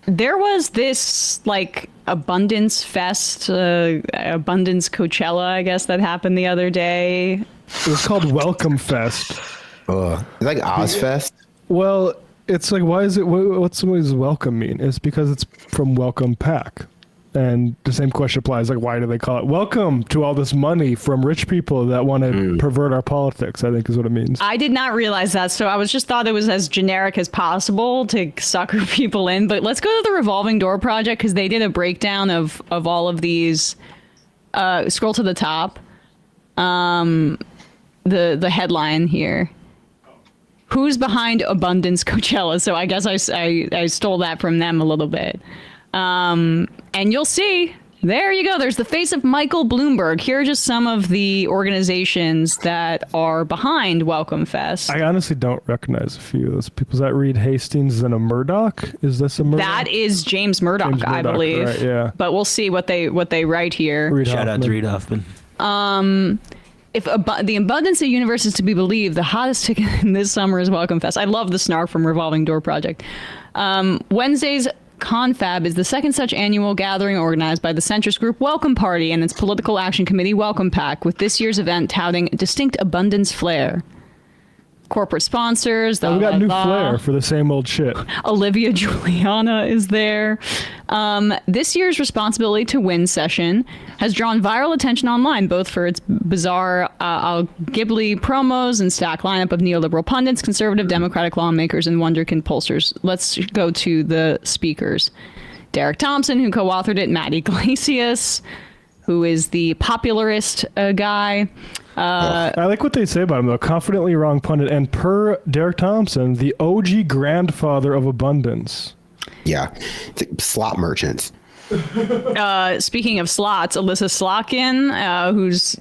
There was this like abundance fest, abundance Coachella, I guess, that happened the other day. It was called Welcome Fest. It's like Ozfest. Well, it's like, why is it? What's welcome mean? It's because it's from Welcome Pack, and the same question applies. Like, why do they call it welcome to all this money from rich people that want to pervert our politics? I think is what it means. I did not realize that, so I was just thought it was as generic as possible to sucker people in. But let's go to the Revolving Door Project because they did a breakdown of all of these. Scroll to the top. The headline here. Who's behind Abundance Coachella? So I guess I stole that from them a little bit. And you'll see, there you go. There's the face of Michael Bloomberg. Here are just some of the organizations that are behind Welcome Fest. I honestly don't recognize a few of those people. Is that Reed Hastings and a Murdoch? Is this a Murdoch? That is James Murdoch, I believe. Right, yeah. But we'll see what they write here. Shout out to Reed Hoffman. If the abundance of universe is to be believed, the hottest ticket in this summer is Welcome Fest. I love the snark from Revolving Door Project. Wednesday's Confab is the second such annual gathering organized by the centrist group Welcome Party and its political action committee Welcome Pack, with this year's event touting distinct abundance flair. Corporate sponsors. We got new flair for the same old shit. Olivia Juliana is there. This year's Responsibility to Win session has drawn viral attention online, both for its bizarre Ghibli promos and stacked lineup of neoliberal pundits, conservative Democratic lawmakers, and wonderkind pollsters. Let's go to the speakers. Derek Thompson, who co-authored it, Matt Iglesias, who is the popularist guy. I like what they say about him, though. Confidently wrong pundit, and per Derek Thompson, the OG grandfather of abundance. Yeah, it's like slot merchants. Speaking of slots, Alyssa Slotkin, who's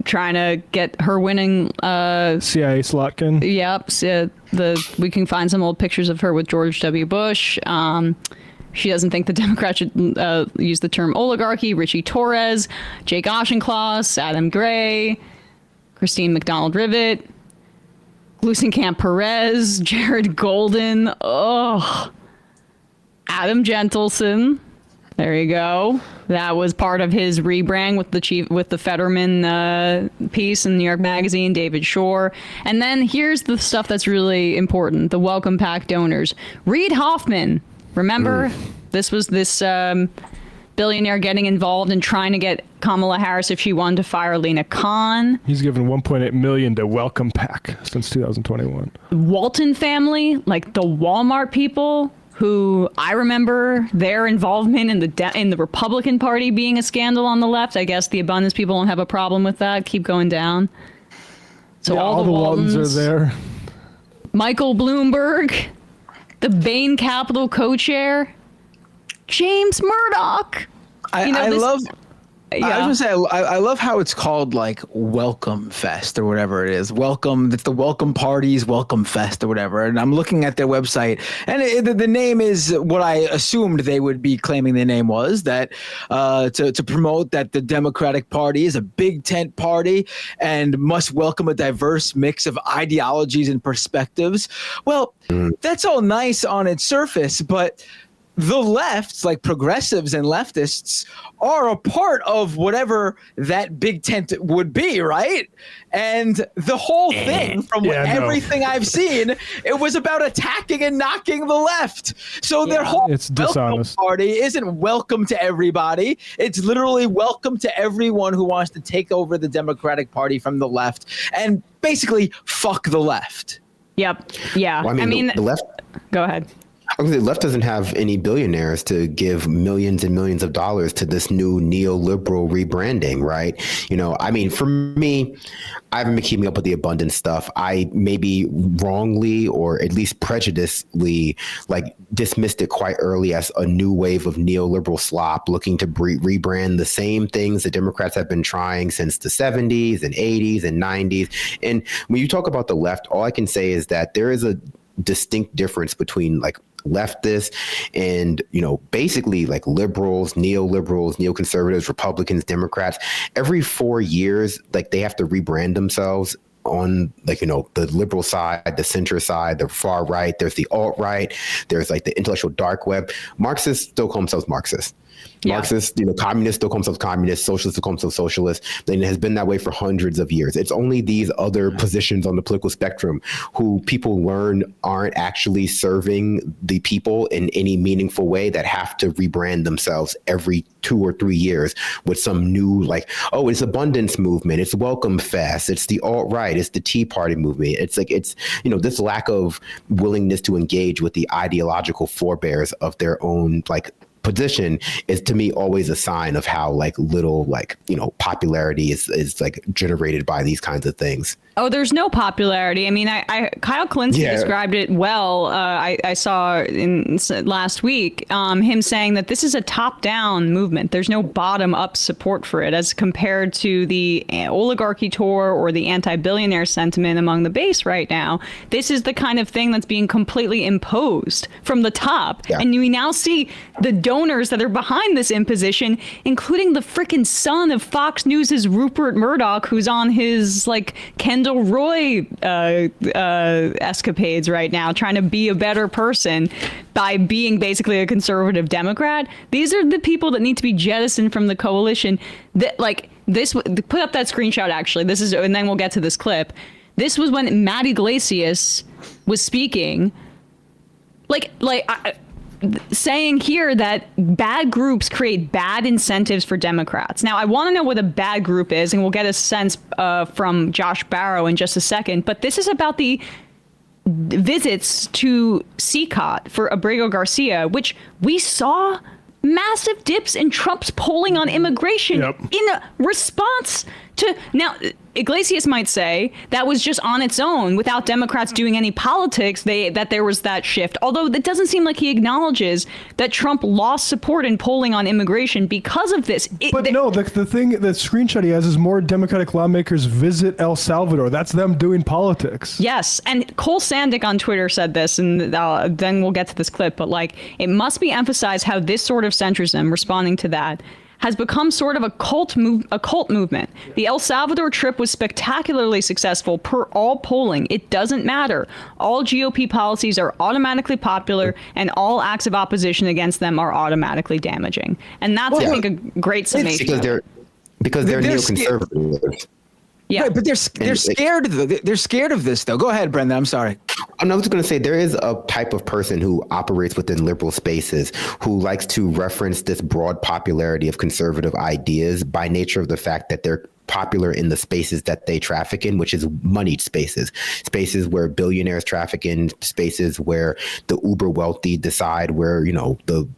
trying to get her winning CIA Slotkin. Yep, we can find some old pictures of her with George W. Bush. She doesn't think the Democrats should use the term oligarchy. Richie Torres, Jake Auchincloss, Adam Gray, Christine McDonald-Rivet, Glusenkamp Perez, Jared Golden, Adam Gentleson. There you go. That was part of his rebrand with the Fetterman piece in New York Magazine, David Shore. And then here's the stuff that's really important, the Welcome Pack donors. Reid Hoffman. Remember, this was this billionaire getting involved in trying to get Kamala Harris, if she wanted, to fire Lena Khan. He's given $1.8 million to Welcome Pack since 2021. Walton family, like the Walmart people, who I remember their involvement in the Republican Party being a scandal on the left. I guess the abundance people don't have a problem with that. Keep going down. So yeah, all the Waltons are there. Michael Bloomberg. The Bain Capital co-chair, James Murdoch. I love how it's called like Welcome Fest or whatever it is. It's the Welcome Parties, Welcome Fest or whatever. And I'm looking at their website, and the name is what I assumed they would be claiming the name was, that to promote that the Democratic Party is a big tent party and must welcome a diverse mix of ideologies and perspectives. Well, that's all nice on its surface, but the lefts, like progressives and leftists, are a part of whatever that big tent would be, right? And the whole thing, from everything I've seen, it was about attacking and knocking the left. So their whole welcome party isn't welcome to everybody. It's literally welcome to everyone who wants to take over the Democratic Party from the left and basically fuck the left. Yep. Yeah. Well, I mean, the left. Go ahead. The left doesn't have any billionaires to give millions and millions of dollars to this new neoliberal rebranding, right? I mean, for me, I haven't been keeping up with the abundance stuff. I maybe wrongly or at least prejudicedly dismissed it quite early as a new wave of neoliberal slop looking to rebrand the same things the Democrats have been trying since the 70s and 80s and 90s. And when you talk about the left, all I can say is that there is a distinct difference between leftists and basically liberals, neoconservatives, Republicans, Democrats. Every 4 years, they have to rebrand themselves on like, the liberal side, the center side, the far right, there's the alt-right, there's like the intellectual dark web. Marxists still call themselves Marxists. Yeah. Marxists, communists still call themselves communists, socialists still call themselves socialists. And it has been that way for hundreds of years. It's only these other positions on the political spectrum who people learn aren't actually serving the people in any meaningful way that have to rebrand themselves every 2 or 3 years with some new, like, oh, it's abundance movement, it's welcome fest, it's the alt-right, it's the Tea Party movement. It's like, it's, this lack of willingness to engage with the ideological forebears of their own, like, position is to me always a sign of how like little popularity is like generated by these kinds of things. Oh, there's no popularity. I mean, Kyle Kalinske described it well. I saw in last week him saying that this is a top-down movement. There's no bottom-up support for it as compared to the oligarchy tour or the anti-billionaire sentiment among the base right now. This is the kind of thing that's being completely imposed from the top. Yeah. And we now see the donors that are behind this imposition, including the frickin' son of Fox News' Rupert Murdoch, who's on his like Kendall Roy escapades right now, trying to be a better person by being basically a conservative Democrat. These are the people that need to be jettisoned from the coalition. That like this. Put up that screenshot. Actually, this is, and then we'll get to this clip. This was when Matt Iglesias was speaking, saying here that bad groups create bad incentives for Democrats. Now, I want to know what a bad group is, and we'll get a sense from Josh Barrow in just a second. But this is about the visits to CCOT for Abrego Garcia, which we saw massive dips in Trump's polling on immigration in a response to. Now, Iglesias might say that was just on its own without Democrats doing any politics, that there was that shift. Although it doesn't seem like he acknowledges that Trump lost support in polling on immigration because of this. The thing, the screenshot he has is more Democratic lawmakers visit El Salvador. That's them doing politics. Yes. And Cole Sandick on Twitter said this, and then we'll get to this clip. But like, it must be emphasized how this sort of centrism, responding to that, has become sort of a cult movement. The El Salvador trip was spectacularly successful per all polling. It doesn't matter. All GOP policies are automatically popular, and all acts of opposition against them are automatically damaging. And that's, I think, a great summation. Because they're neoconservatives. Yeah, right, but they're scared. They're scared of this, though. Go ahead, Brendan. I'm sorry. I was just going to say there is a type of person who operates within liberal spaces who likes to reference this broad popularity of conservative ideas by nature of the fact that they're popular in the spaces that they traffic in, which is moneyed spaces where billionaires traffic in, spaces where the uber wealthy decide where, the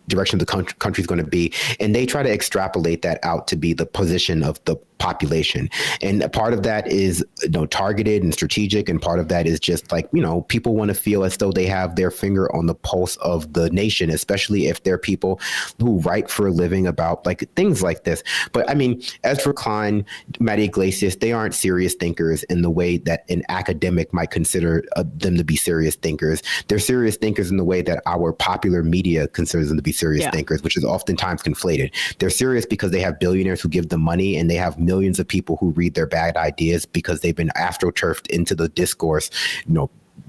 direction of the country is going to be. And they try to extrapolate that out to be the position of the population. And a part of that is targeted and strategic, and part of that is just like people want to feel as though they have their finger on the pulse of the nation, especially if they're people who write for a living about like things like this. But I mean, Ezra Klein, Matty Iglesias, they aren't serious thinkers in the way that an academic might consider them to be serious thinkers. They're serious thinkers in the way that our popular media considers them to be serious thinkers, which is oftentimes conflated. They're serious because they have billionaires who give them money, and they have millions of people who read their bad ideas because they've been astroturfed into the discourse,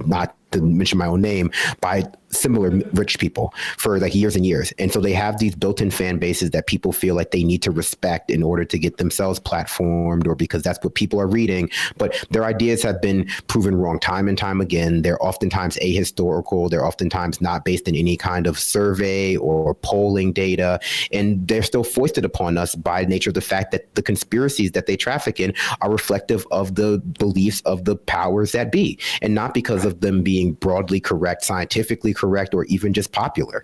not to mention my own name, by similar rich people for like years and years. And so they have these built-in fan bases that people feel like they need to respect in order to get themselves platformed, or because that's what people are reading. But their ideas have been proven wrong time and time again. They're oftentimes ahistorical. They're oftentimes not based in any kind of survey or polling data. And they're still foisted upon us by nature of the fact that the conspiracies that they traffic in are reflective of the beliefs of the powers that be, and not because of them being broadly correct, scientifically correct, or even just popular.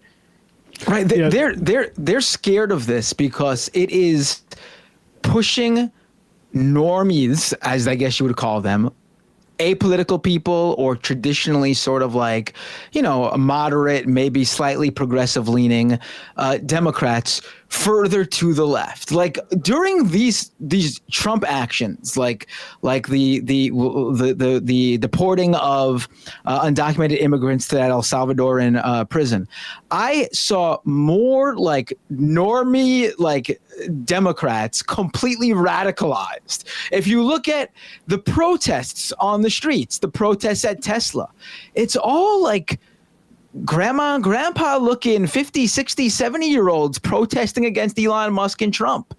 Right. They're scared of this because it is pushing normies, as I guess you would call them, apolitical people or traditionally sort of like, moderate, maybe slightly progressive leaning Democrats further to the left. Like during these Trump actions, like the deporting of undocumented immigrants to that El Salvadoran prison, I saw more like normie like Democrats completely radicalized. If you look at the protests on the streets, the protests at Tesla, it's all like grandma and grandpa looking 50, 60, 70-year-olds protesting against Elon Musk and Trump.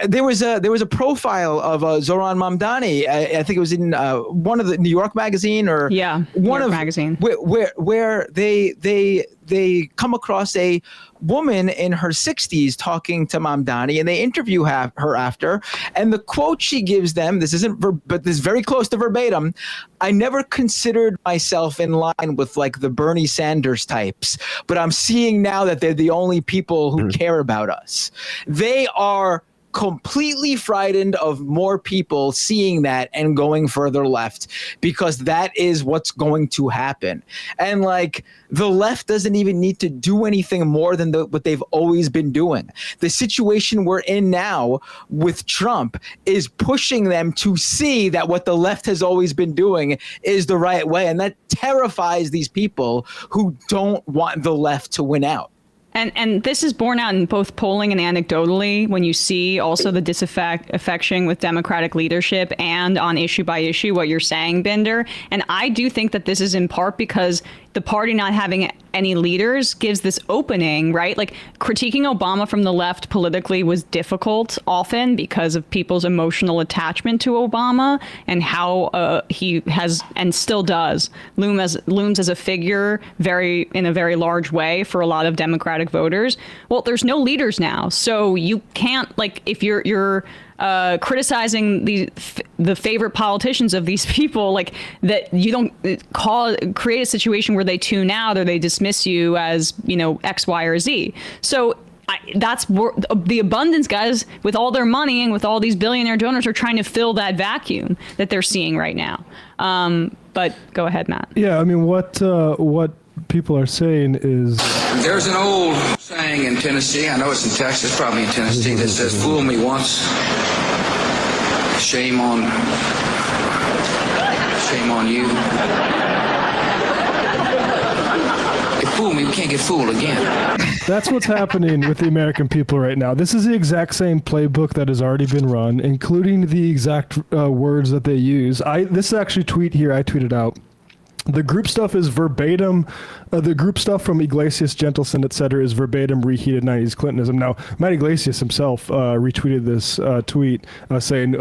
There was a profile of Zoran Mamdani. I think it was in one of the New York magazine or one of magazine where they come across a woman in her 60s talking to Mamdani, and they interview her after. And the quote she gives them, this isn't, but this is very close to verbatim. I never considered myself in line with like the Bernie Sanders types, but I'm seeing now that they're the only people who care about us. They are completely frightened of more people seeing that and going further left, because that is what's going to happen. And like the left doesn't even need to do anything more than what they've always been doing. The situation we're in now with Trump is pushing them to see that what the left has always been doing is the right way. And that terrifies these people who don't want the left to win out. And this is borne out in both polling and anecdotally when you see also the disaffection with Democratic leadership and on issue by issue, what you're saying, Binder. And I do think that this is in part because the party not having any leaders gives this opening, right? Like critiquing Obama from the left politically was difficult often because of people's emotional attachment to Obama and how he has and still does looms as a figure in a very large way for a lot of Democratic voters. Well, there's no leaders now, so you can't, like, if you're criticizing the favorite politicians of these people, like that, you don't create a situation where they tune out or they dismiss you as, X, Y, or Z. So that's the abundance guys with all their money and with all these billionaire donors are trying to fill that vacuum that they're seeing right now. But go ahead, Matt. Yeah, I mean, what people are saying is there's an old saying in Tennessee, I know it's in Texas, probably in Tennessee, that says, fool me once, shame on you. If fool me, we can't get fooled again. That's what's happening with the American people right now. This is the exact same playbook that has already been run, including the exact words that they use. This is actually a tweet here I tweeted out. The group stuff is verbatim. The group stuff from Iglesias, Gentleson, etc., is verbatim reheated 90s Clintonism. Now, Matt Iglesias himself retweeted this tweet saying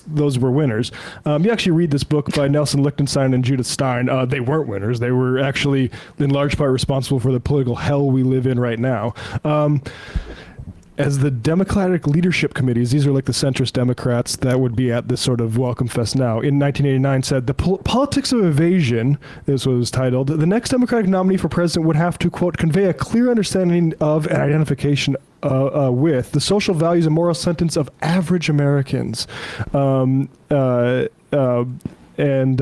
those were winners. You actually read this book by Nelson Lichtenstein and Judith Stein. They weren't winners. They were actually, in large part, responsible for the political hell we live in right now. As the Democratic leadership committees, these are like the centrist Democrats that would be at this sort of welcome fest now, in 1989 said, the politics of evasion, this was titled, the next Democratic nominee for president would have to, quote, convey a clear understanding of and identification with the social values and moral sentence of average Americans. And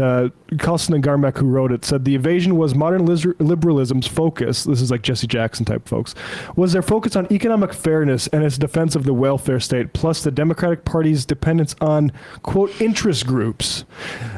Carlson and Garmack, who wrote it, said the evasion was modern liberalism's focus. This is like Jesse Jackson type folks. Was their focus on economic fairness and its defense of the welfare state, plus the Democratic Party's dependence on, quote, interest groups.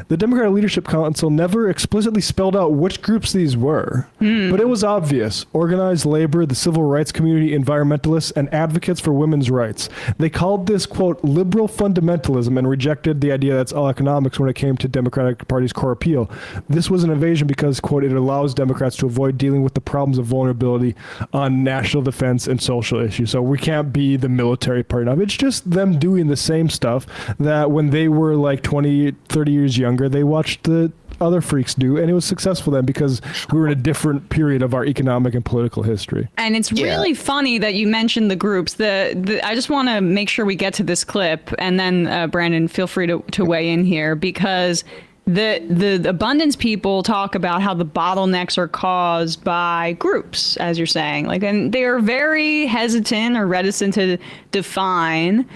The Democratic Leadership Council never explicitly spelled out which groups these were, but it was obvious. Organized labor, the civil rights community, environmentalists, and advocates for women's rights. They called this, quote, liberal fundamentalism and rejected the idea that's all economics when it came to Democratic Party's core appeal. This was an evasion because, quote, it allows Democrats to avoid dealing with the problems of vulnerability on national defense and social issues. So we can't be the military party now. It's just them doing the same stuff that when they were like 20, 30 years younger, they watched the other freaks do, and it was successful then because we were in a different period of our economic and political history. And it's really funny that you mentioned the groups. I just want to make sure we get to this clip, and then Brandon, feel free to weigh in here, because the abundance people talk about how the bottlenecks are caused by groups, as you're saying, like, and they are very hesitant or reticent to define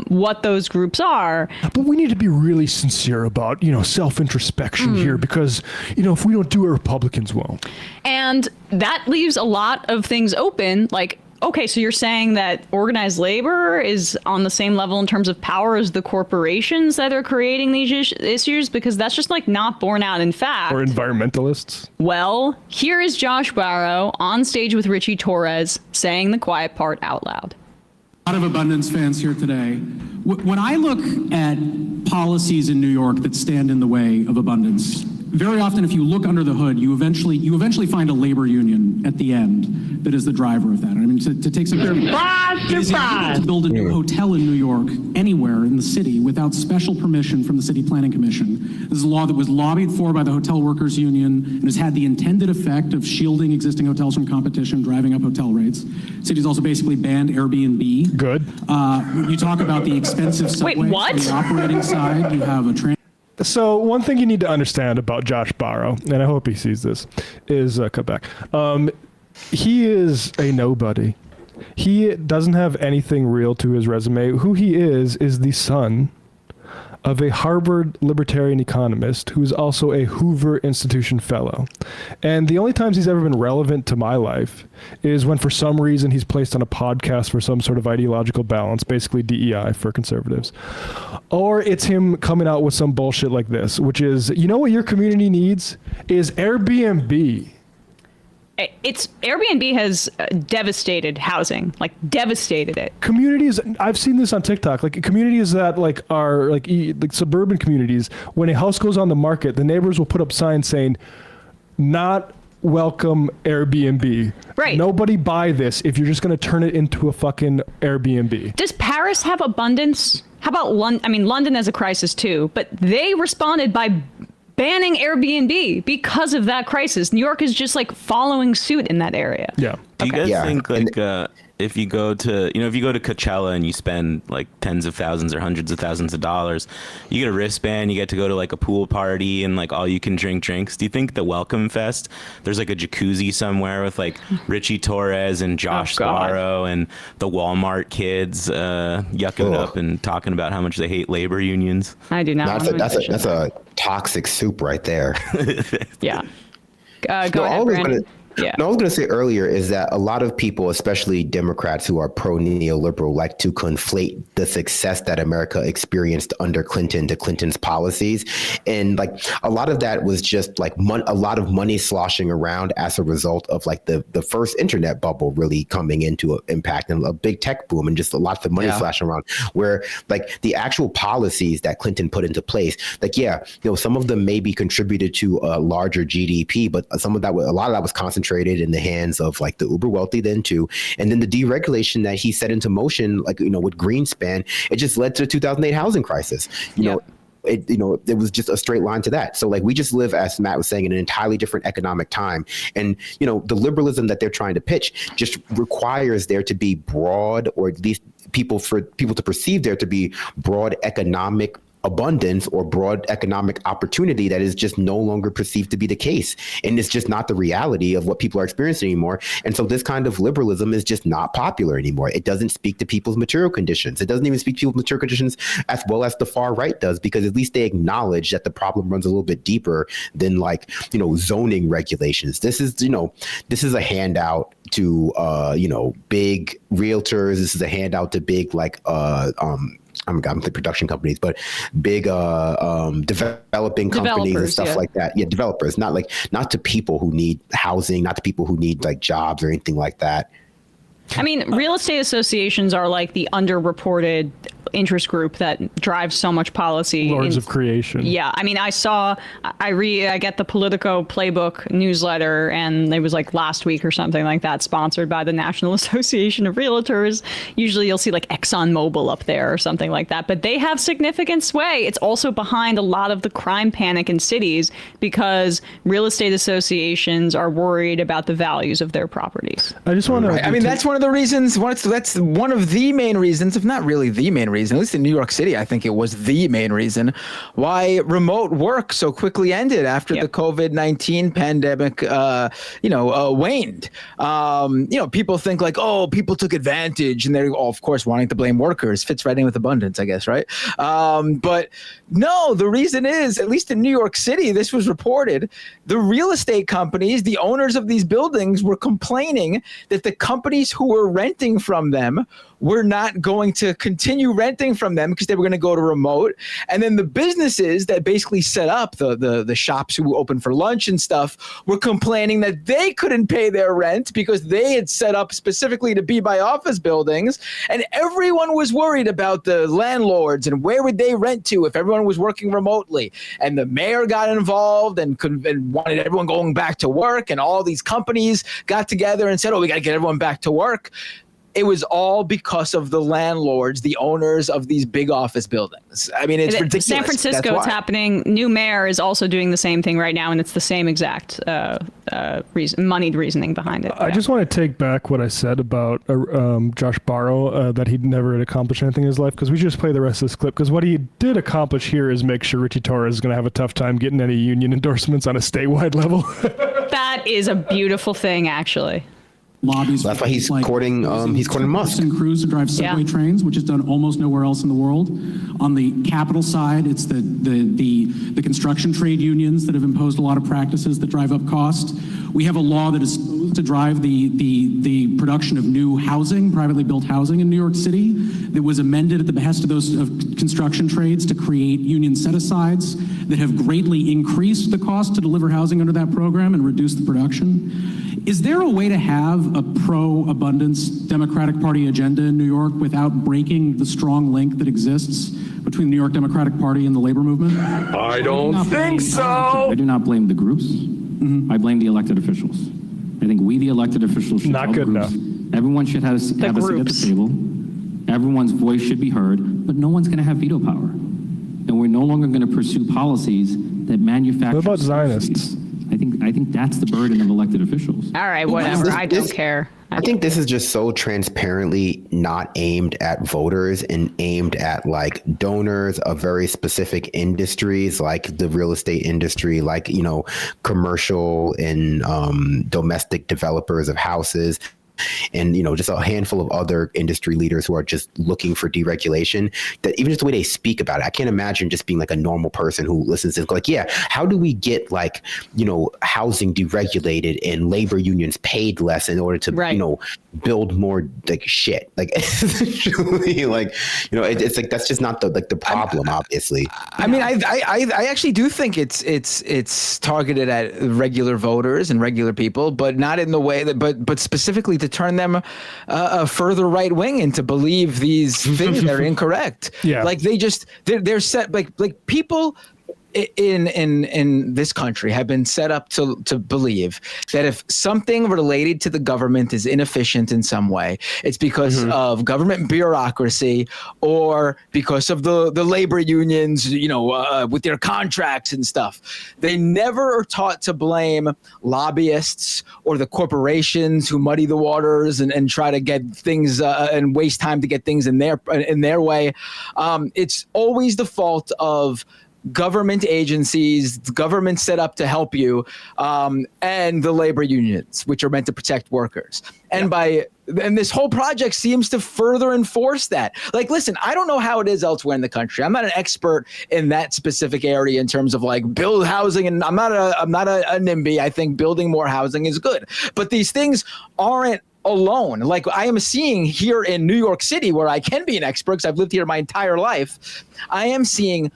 what those groups are. But we need to be really sincere about, self-introspection here, because, if we don't do it, Republicans won't. And that leaves a lot of things open, like, okay, so you're saying that organized labor is on the same level in terms of power as the corporations that are creating these issues? Because that's just like not borne out in fact. Or environmentalists. Well, here is Josh Barro on stage with Richie Torres saying the quiet part out loud. A lot of abundance fans here today. When I look at policies in New York that stand in the way of abundance, very often if you look under the hood, you eventually find a labor union at the end that is the driver of that. I mean, to take some surprise, to build a new hotel in New York anywhere in the city without special permission from the City Planning Commission. This is a law that was lobbied for by the Hotel Workers Union and has had the intended effect of shielding existing hotels from competition, driving up hotel rates. City's also basically banned Airbnb. Good. You talk about the expensive subway. Wait, what? On the operating side, you have a So one thing you need to understand about Josh Barro, and I hope he sees this, is cut back. He is a nobody. He doesn't have anything real to his resume. Who he is the son of a Harvard libertarian economist who is also a Hoover Institution fellow. And the only times he's ever been relevant to my life is when for some reason he's placed on a podcast for some sort of ideological balance, basically DEI for conservatives. Or it's him coming out with some bullshit like this, which is, what your community needs is Airbnb. It's Airbnb has devastated housing, like devastated it. Communities, I've seen this on TikTok, like communities that are like suburban communities, when a house goes on the market, the neighbors will put up signs saying, not welcome Airbnb. Right. Nobody buy this if you're just going to turn it into a fucking Airbnb. Does Paris have abundance? How about London? I mean, London has a crisis too, but they responded by banning Airbnb because of that crisis. New York is just like following suit in that area. Yeah. Do you guys think if you go to Coachella and you spend like tens of thousands or hundreds of thousands of dollars, you get a wristband, you get to go to like a pool party and like all you can drink drinks. Do you think the Welcome Fest, there's like a jacuzzi somewhere with like Richie Torres and Josh Sparrow and the Walmart kids yucking it up and talking about how much they hate labor unions? I do not. That's a toxic soup right there. Yeah. Go ahead, Brandon. Yeah. No, I was going to say earlier is that a lot of people, especially Democrats who are pro-neoliberal, like to conflate the success that America experienced under Clinton to Clinton's policies. And like a lot of that was just like a lot of money sloshing around as a result of like the first internet bubble really coming into impact and a big tech boom and just lots of money slashing around, where like the actual policies that Clinton put into place, like, some of them maybe contributed to a larger GDP, but a lot of that was concentrated in the hands of like the uber wealthy then too. And then the deregulation that he set into motion, like, with Greenspan, it just led to the 2008 housing crisis. It was just a straight line to that. So like we just live, as Matt was saying, in an entirely different economic time. And, the liberalism that they're trying to pitch just requires there to be broad, or at least for people to perceive there to be broad economic abundance or broad economic opportunity that is just no longer perceived to be the case. And it's just not the reality of what people are experiencing anymore. And so this kind of liberalism is just not popular anymore. It doesn't speak to people's material conditions. It doesn't even speak to people's material conditions as well as the far right does, because at least they acknowledge that the problem runs a little bit deeper than like, zoning regulations. This is a handout to, big realtors. This is a handout to big, like, I'm the production companies, but big developing companies and stuff like that. Yeah, developers, not to people who need housing, not to people who need like jobs or anything like that. I mean, real estate associations are like the underreported interest group that drives so much policy. Lords of creation. Yeah. I mean, I get the Politico Playbook newsletter, and it was like last week or something like that, sponsored by the National Association of Realtors. Usually you'll see like ExxonMobil up there or something like that, but they have significant sway. It's also behind a lot of the crime panic in cities because real estate associations are worried about the values of their properties. I just want to, I mean, that's one of the reasons, that's one of the main reasons, if not really the main reason, reason, at least in New York City, I think it was the main reason why remote work so quickly ended after the COVID-19 pandemic, waned. People think like, oh, people took advantage, and they're of course wanting to blame workers. Fits right in with abundance, I guess, right? But no, the reason is, at least in New York City, this was reported, the real estate companies, the owners of these buildings, were complaining that the companies who were renting from them were not going to continue renting from them because they were going to go to remote. And then the businesses that basically set up the shops who open for lunch and stuff were complaining that they couldn't pay their rent because they had set up specifically to be by office buildings. And everyone was worried about the landlords and where would they rent to if everyone was working remotely. And the mayor got involved and wanted everyone going back to work. And all these companies got together and said, oh, we got to get everyone back to work. It was all because of the landlords, the owners of these big office buildings. I mean, it's ridiculous. San Francisco, it's happening. New mayor is also doing the same thing right now, and it's the same exact moneyed reasoning behind it. I just want to take back what I said about Josh Barro, that he never had accomplished anything in his life, because we just play the rest of this clip, because what he did accomplish here is make sure Richie Torres is going to have a tough time getting any union endorsements on a statewide level. That is a beautiful thing, actually. Lobbies. That's why he's courting Musk. And crews to drive subway trains, which is done almost nowhere else in the world. On the capital side, it's the construction trade unions that have imposed a lot of practices that drive up cost. We have a law that is supposed to drive the production of new housing, privately built housing in New York City, that was amended at the behest of those construction trades to create union set-asides that have greatly increased the cost to deliver housing under that program and reduce the production. Is there a way to have a pro-abundance Democratic Party agenda in New York without breaking the strong link that exists between the New York Democratic Party and the labor movement? I don't think so. I do not blame the groups. I blame the elected officials. I think we, the elected officials, should Not good enough. Everyone should have a seat at the table. Everyone's voice should be heard, but no one's going to have veto power. And we're no longer going to pursue policies that manufacture. What about Zionists? I think that's the burden of elected officials. All right, whatever. I don't care. I think this is just so transparently not aimed at voters and aimed at like donors of very specific industries, like the real estate industry, like, commercial and domestic developers of houses. And, just a handful of other industry leaders who are just looking for deregulation, that even just the way they speak about it, I can't imagine just being like a normal person who listens to this, like, yeah, how do we get like, housing deregulated and labor unions paid less in order to, build more like shit, like essentially, like, it's like, that's just not the problem, obviously. I mean, I actually do think it's targeted at regular voters and regular people, but not in the way that, but specifically to turn them further right wing and to believe these things that are incorrect. Yeah, like they're set like people in this country have been set up to believe that if something related to the government is inefficient in some way, it's because of government bureaucracy or because of the labor unions, with their contracts and stuff. They never are taught to blame lobbyists or the corporations who muddy the waters and try to get things and waste time to get things in their way. It's always the fault of government agencies, government set up to help you, and the labor unions, which are meant to protect workers. And and this whole project seems to further enforce that. Like, listen, I don't know how it is elsewhere in the country. I'm not an expert in that specific area in terms of like build housing, and I'm not a NIMBY. I think building more housing is good, but these things aren't alone. Like I am seeing here in New York City, where I can be an expert because I've lived here my entire life. I am seeing.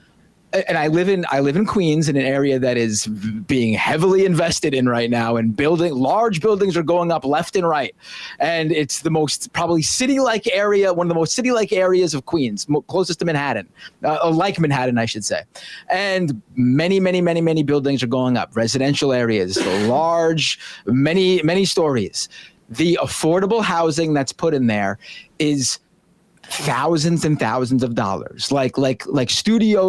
And I live in Queens, in an area that is being heavily invested in right now, and large buildings are going up left and right. And it's the most probably city-like area, one of the most city-like areas of Queens, closest to Manhattan, like Manhattan, I should say. And many, many, many, many buildings are going up, residential areas, large, many, many stories. The affordable housing that's put in there is thousands and thousands of dollars, like studio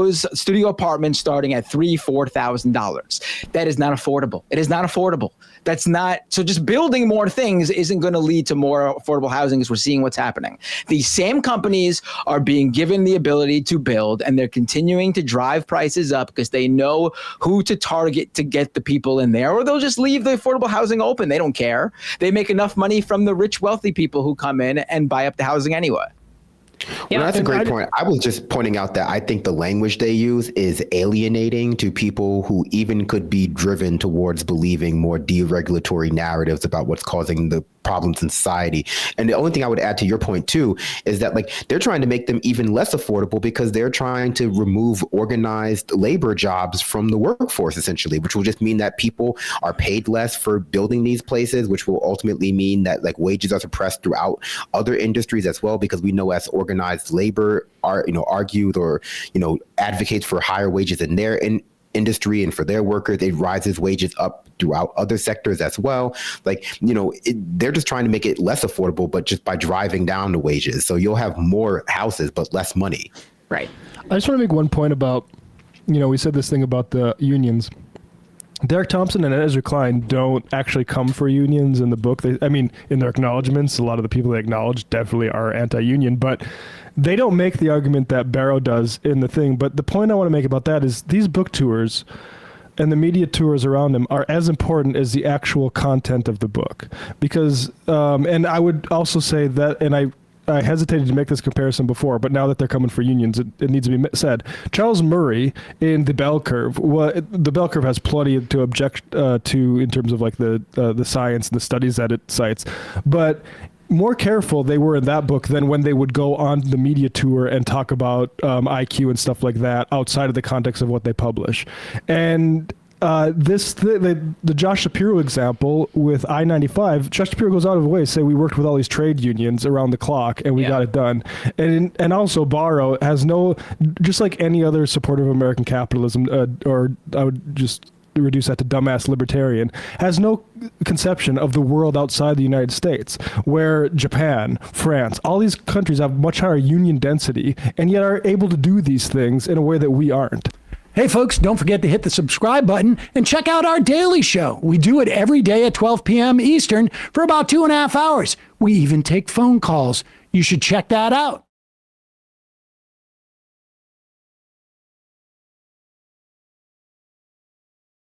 apartments starting at $3,000-$4,000. That is not affordable. It is not affordable. That's not, so just building more things isn't going to lead to more affordable housing, as we're seeing what's happening. These same companies are being given the ability to build, and they're continuing to drive prices up because they know who to target to get the people in there, or they'll just leave the affordable housing open. They don't care. They make enough money from the rich, wealthy people who come in and buy up the housing anyway. Well, that's a great point. I was just pointing out that I think the language they use is alienating to people who even could be driven towards believing more deregulatory narratives about what's causing the problems in society. And the only thing I would add to your point too is that like they're trying to make them even less affordable because they're trying to remove organized labor jobs from the workforce, essentially, which will just mean that people are paid less for building these places, which will ultimately mean that like wages are suppressed throughout other industries as well, because we know as organized labor are, argued or, advocates for higher wages in their industry and for their workers, it rises wages up throughout other sectors as well. Like, they're just trying to make it less affordable, but just by driving down the wages. So you'll have more houses, but less money. Right. I just want to make one point about, we said this thing about the unions. Derek Thompson and Ezra Klein don't actually come for unions in the book. In their acknowledgments, a lot of the people they acknowledge definitely are anti-union, but they don't make the argument that Barrow does in the thing. But the point I want to make about that is these book tours and the media tours around them are as important as the actual content of the book. Because, and I would also say that, and I hesitated to make this comparison before, but now that they're coming for unions, it needs to be said. Charles Murray in The Bell Curve, the Bell Curve has plenty to object to in terms of like the science and the studies that it cites, but more careful they were in that book than when they would go on the media tour and talk about IQ and stuff like that outside of the context of what they publish. And the Josh Shapiro example with I-95, Josh Shapiro goes out of the way to say we worked with all these trade unions around the clock and we got it done. And also Barrow has no, just like any other supporter of American capitalism, or I would just reduce that to dumbass libertarian, has no conception of the world outside the United States, where Japan, France, all these countries have much higher union density and yet are able to do these things in a way that we aren't. Hey folks, don't forget to hit the subscribe button and check out our daily show. We do it every day at 12 p.m. Eastern for about 2.5 hours. We even take phone calls. You should check that out.